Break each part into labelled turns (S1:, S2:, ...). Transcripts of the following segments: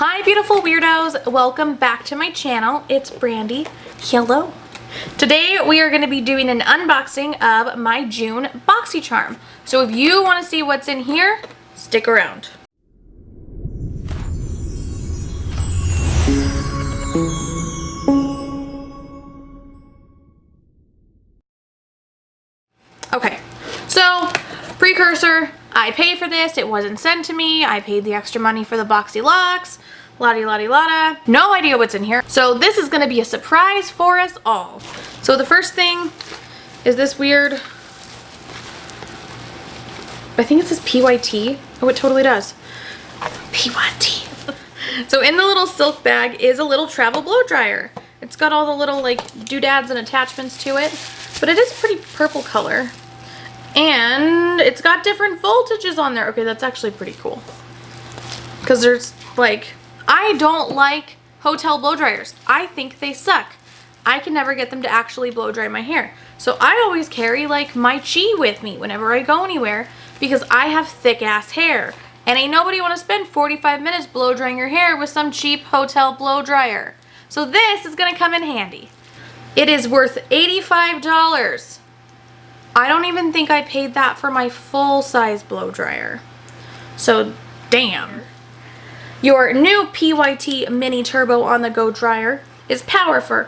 S1: Hi beautiful weirdos, welcome back to my channel. It's Brandy. Hello. Today we are going to be doing an unboxing of my June Boxycharm. So if you want to see what's in here, stick around. Okay, so precursor, I paid for this, it wasn't sent to me, I paid the extra money for the BoxyLuxe, la-di-la-di-la-da. No idea what's in here. So this is gonna be a surprise for us all. So the first thing is this weird, I think it says PYT. Oh, it totally does. PYT. So in the little silk bag is a little travel blow dryer. It's got all the little like doodads and attachments to it, but it is a pretty purple color. And it's got different voltages on there. Okay, that's actually pretty cool. Because there's like, I don't like hotel blow dryers. I think they suck. I can never get them to actually blow dry my hair. So I always carry like my Chi with me whenever I go anywhere because I have thick ass hair. And ain't nobody want to spend 45 minutes blow drying your hair with some cheap hotel blow dryer. So this is going to come in handy. It is worth $85. I don't even think I paid that for my full-size blow dryer. So, damn. Your new PYT Mini Turbo on-the-go dryer is powerful.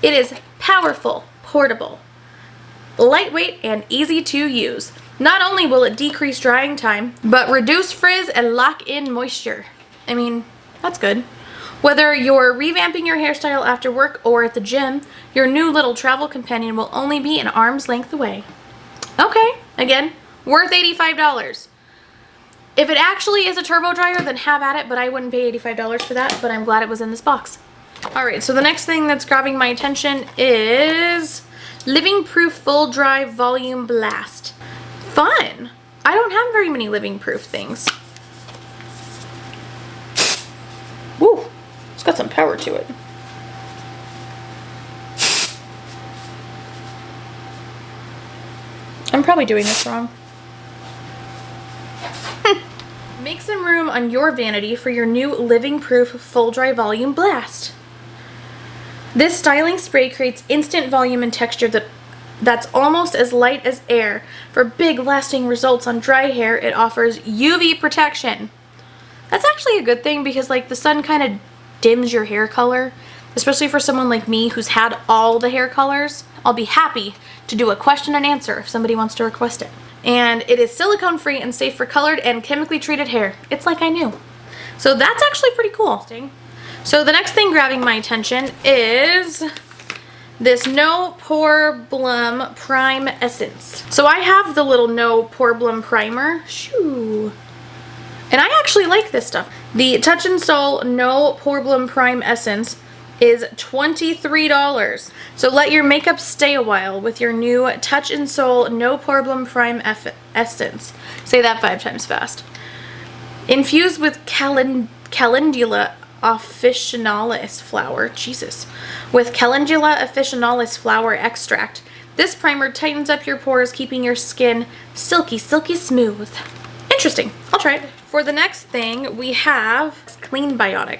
S1: It is powerful, portable, lightweight, and easy to use. Not only will it decrease drying time, but reduce frizz and lock in moisture. I mean, that's good. Whether you're revamping your hairstyle after work or at the gym, your new little travel companion will only be an arm's length away. Okay, again, worth $85. If it actually is a turbo dryer, then have at it, but I wouldn't pay $85 for that, but I'm glad it was in this box. Alright, so the next thing that's grabbing my attention is Living Proof Full Dry Volume Blast. Fun! I don't have very many living proof things. Woo! It's got some power to it. I'm probably doing this wrong. Make some room on your vanity for your new Living Proof Full Dry Volume Blast. This styling spray creates instant volume and texture that's almost as light as air. For big lasting results on dry hair, it offers UV protection. That's actually a good thing because like the sun kind of dims your hair color, especially for someone like me who's had all the hair colors. I'll be happy to do a question and answer if somebody wants to request it. And it is silicone free and safe for colored and chemically treated hair. It's like I knew. So that's actually pretty cool. So the next thing grabbing my attention is this No Problem Prime Essence. So I have the little No Problem Primer. Shoo. And I actually like this stuff. The Touch and Soul No Problem Prime Essence is $23. So let your makeup stay a while with your new Touch and Soul No Problem Prime Essence. Say that 5 times fast. Infused with Calendula officinalis flower. Jesus. With Calendula officinalis flower extract. This primer tightens up your pores, keeping your skin silky, silky smooth. Interesting. I'll try it. For the next thing, we have Clean Biotic,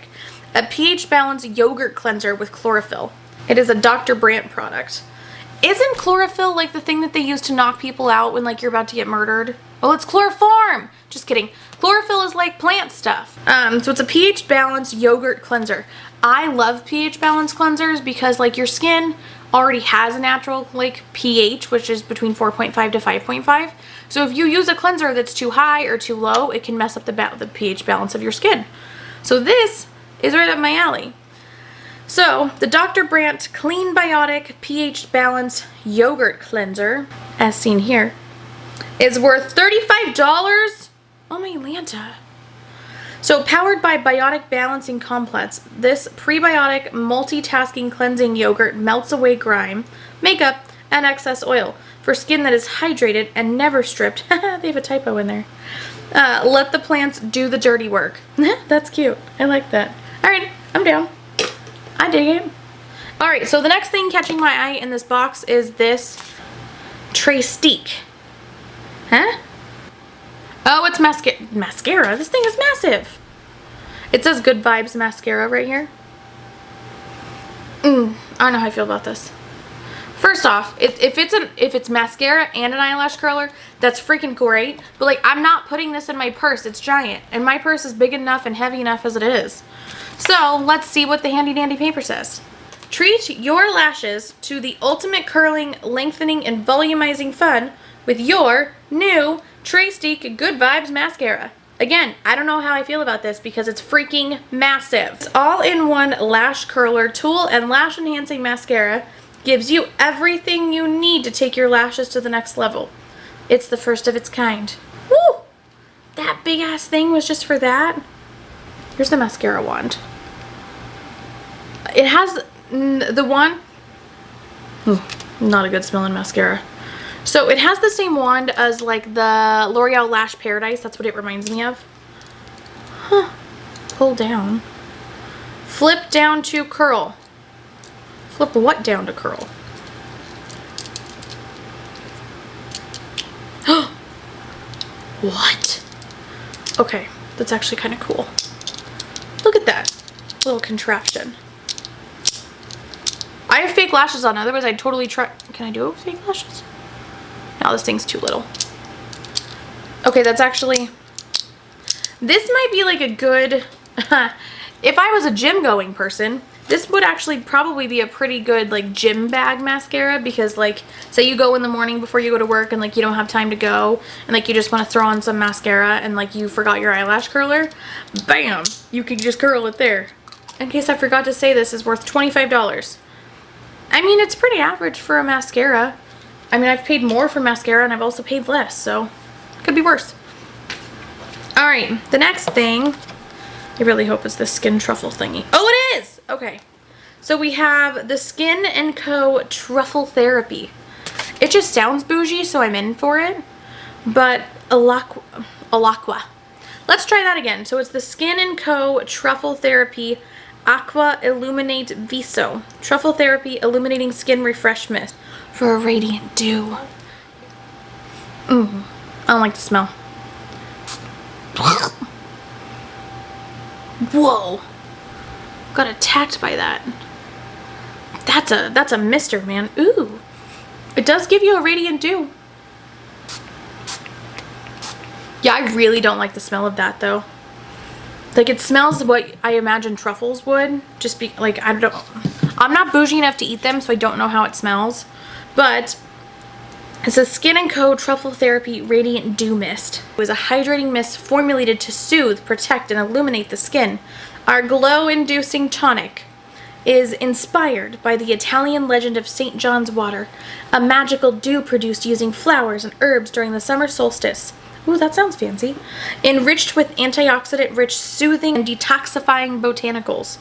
S1: a pH balanced yogurt cleanser with chlorophyll. It is a Dr. Brandt product. Isn't chlorophyll like the thing that they use to knock people out when like you're about to get murdered? Well, it's chloroform. Just kidding. Chlorophyll is like plant stuff. So it's a pH balanced yogurt cleanser. I love pH balanced cleansers because like your skin already has a natural like pH, which is between 4.5 to 5.5. So if you use a cleanser that's too high or too low, it can mess up the pH balance of your skin. So this is right up my alley. So the Dr. Brandt Clean Biotic pH Balance Yogurt Cleanser, as seen here, is worth $35. Oh my Lanta. So powered by Biotic Balancing Complex, this prebiotic multitasking cleansing yogurt melts away grime, makeup, and excess oil for skin that is hydrated and never stripped. They have a typo in there. Let the plants do the dirty work. That's cute. I like that. Alright, I'm down. I dig it. Alright, so the next thing catching my eye in this box is this Trestique. Huh? Oh, it's mascara. This thing is massive. It says Good Vibes Mascara right here. I don't know how I feel about this. First off, if it's mascara and an eyelash curler, that's freaking great. But like, I'm not putting this in my purse. It's giant, and my purse is big enough and heavy enough as it is. So let's see what the handy dandy paper says. Treat your lashes to the ultimate curling, lengthening, and volumizing fun with your new Tarte Good Vibes Mascara. Again, I don't know how I feel about this because it's freaking massive. It's all-in-one lash curler tool and lash enhancing mascara. Gives you everything you need to take your lashes to the next level. It's the first of its kind. Woo! That big ass thing was just for that. Here's the mascara wand. It has the one, not a good smelling mascara. So it has the same wand as like the L'Oreal Lash Paradise. That's what it reminds me of. Huh. Pull down. Flip down to curl. Flip what down to curl? What? Okay, that's actually kind of cool. Look at that little contraption. I have fake lashes on, otherwise I'd totally try. Can I do it with fake lashes? No, this thing's too little. Okay, that's actually, this might be like a good, if I was a gym going person, this would actually probably be a pretty good like gym bag mascara, because like say you go in the morning before you go to work and like you don't have time to go and like you just want to throw on some mascara and like you forgot your eyelash curler, bam, you could just curl it there. In case I forgot to say, this is worth $25. I mean, it's pretty average for a mascara. I mean, I've paid more for mascara and I've also paid less, so it could be worse. Alright, the next thing, I really hope it's the Skin Truffle thingy. Oh, it is! Okay, so we have the Skin & Co. Truffle Therapy. It just sounds bougie, so I'm in for it. But Alaqua. Let's try that again. So it's the Skin & Co. Truffle Therapy Aqua Illuminate Viso. Truffle Therapy Illuminating Skin Refresh Mist for a radiant dew. I don't like the smell. Whoa. Got attacked by that. That's a mister, man. Ooh. It does give you a radiant dew. Yeah, I really don't like the smell of that though. Like, it smells what I imagine truffles would. Just be like, I'm not bougie enough to eat them, so I don't know how it smells. But it's a Skin & Co. Truffle Therapy Radiant Dew Mist. It was a hydrating mist formulated to soothe, protect, and illuminate the skin. Our glow-inducing tonic is inspired by the Italian legend of St. John's water, a magical dew produced using flowers and herbs during the summer solstice. Ooh, that sounds fancy. Enriched with antioxidant-rich, soothing, and detoxifying botanicals,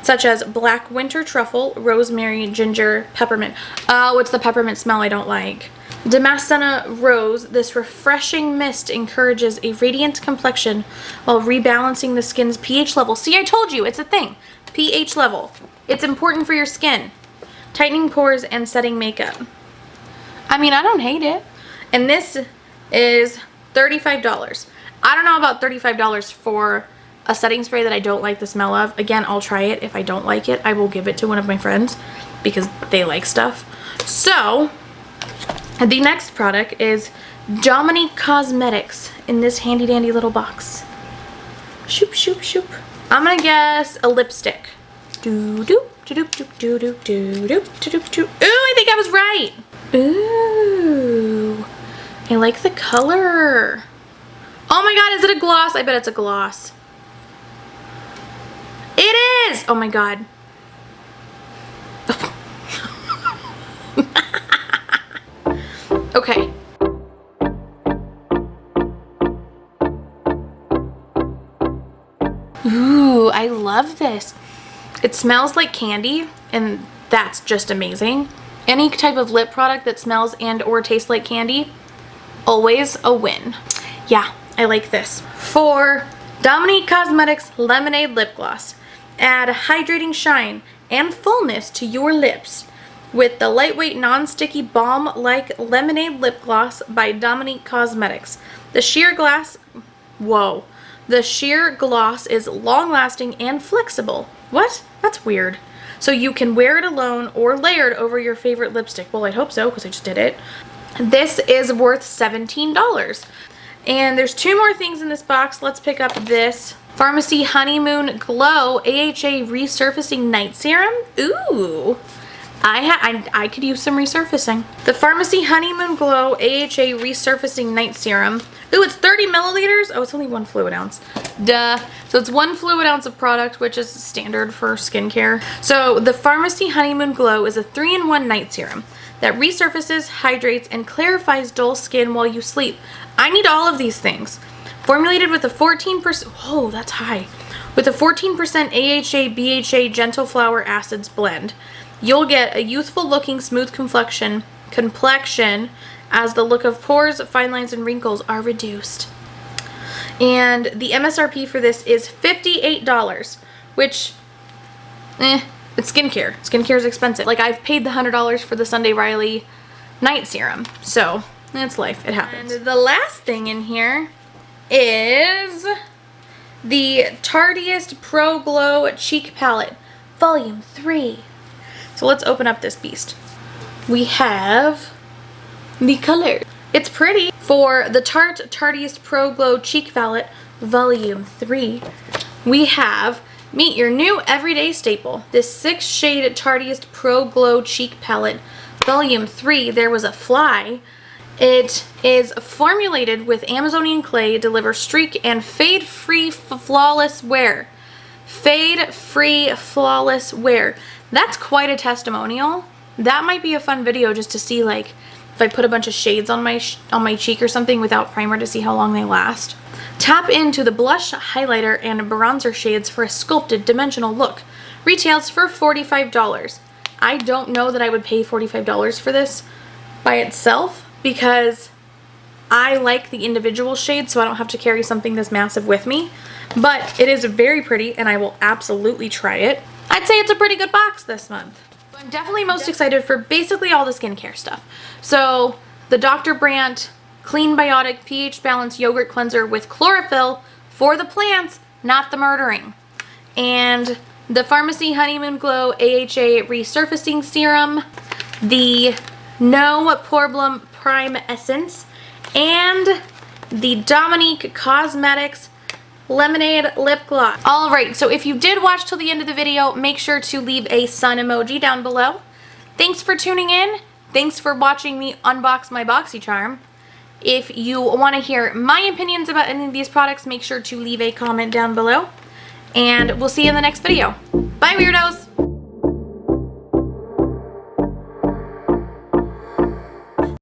S1: such as black winter truffle, rosemary, ginger, peppermint. Oh, it's the peppermint smell I don't like. Damascena rose, this refreshing mist encourages a radiant complexion while rebalancing the skin's pH level. See, I told you, it's a thing. pH level. It's important for your skin. Tightening pores and setting makeup. I mean, I don't hate it. And this is $35. I don't know about $35 for a setting spray that I don't like the smell of. Again, I'll try it. If I don't like it, I will give it to one of my friends because they like stuff. So, the next product is Dominique Cosmetics in this handy dandy little box. Shoop, shoop, shoop. I'm gonna guess a lipstick. Doo doop, doo doop, doop, doo doop, doo doop, doo doop, doo. Ooh, I think I was right. Ooh, I like the color. Oh my god, is it a gloss? I bet it's a gloss. It is! Oh my god. Okay. Ooh, I love this. It smells like candy, and that's just amazing. Any type of lip product that smells and or tastes like candy, always a win. Yeah, I like this. For Dominique Cosmetics Lemonade Lip Gloss, add hydrating shine and fullness to your lips with the lightweight non-sticky balm-like lemonade lip gloss by Dominique Cosmetics. The sheer glass, whoa. The sheer gloss is long-lasting and flexible. What? That's weird. So you can wear it alone or layered over your favorite lipstick. Well, I'd hope so because I just did it. This is worth $17. And there's 2 more things in this box. Let's pick up this Pharmacy Honeymoon Glow AHA Resurfacing Night Serum. Ooh. I could use some resurfacing. The Pharmacy Honeymoon Glow AHA Resurfacing Night Serum. Ooh, it's 30 milliliters. Oh, it's only 1 fluid ounce. Duh. So it's 1 fluid ounce of product, which is standard for skincare. So the Pharmacy Honeymoon Glow is a 3-in-1 night serum that resurfaces, hydrates, and clarifies dull skin while you sleep. I need all of these things. Formulated with a 14%, oh, that's high. With a 14% AHA, BHA Gentle Flower Acids blend. You'll get a youthful looking smooth complexion as the look of pores, fine lines, and wrinkles are reduced. And the MSRP for this is $58, which, it's skincare. Skincare is expensive. Like, I've paid the $100 for the Sunday Riley night serum, so that's life. It happens. And the last thing in here is the Tarte Pro Glow Cheek Palette, Volume 3. So let's open up this beast. We have the color. It's pretty. For the Tarte Pro Glow Cheek Palette, Volume 3, we have, meet your new everyday staple, this 6-shade Tarte Pro Glow Cheek Palette, Volume 3. There was a fly. It is formulated with Amazonian clay, delivers streak and fade-free flawless wear. Fade-free flawless wear. That's quite a testimonial. That might be a fun video just to see, like, if I put a bunch of shades on my cheek or something without primer to see how long they last. Tap into the blush, highlighter, and bronzer shades for a sculpted dimensional look. Retails for $45. I don't know that I would pay $45 for this by itself because I like the individual shades, so I don't have to carry something this massive with me. But it is very pretty, and I will absolutely try it. I'd say it's a pretty good box this month. I'm definitely most excited for basically all the skincare stuff. So the Dr. Brandt Clean Biotic pH Balance Yogurt Cleanser with chlorophyll for the plants, not the murdering. And the Pharmacy Honeymoon Glow AHA Resurfacing Serum, the No Problem Prime Essence, and the Dominique Cosmetics Lemonade Lip Gloss. Alright, so if you did watch till the end of the video, make sure to leave a sun emoji down below. Thanks for tuning in. Thanks for watching me unbox my Boxycharm. If you want to hear my opinions about any of these products, make sure to leave a comment down below. And we'll see you in the next video. Bye, weirdos!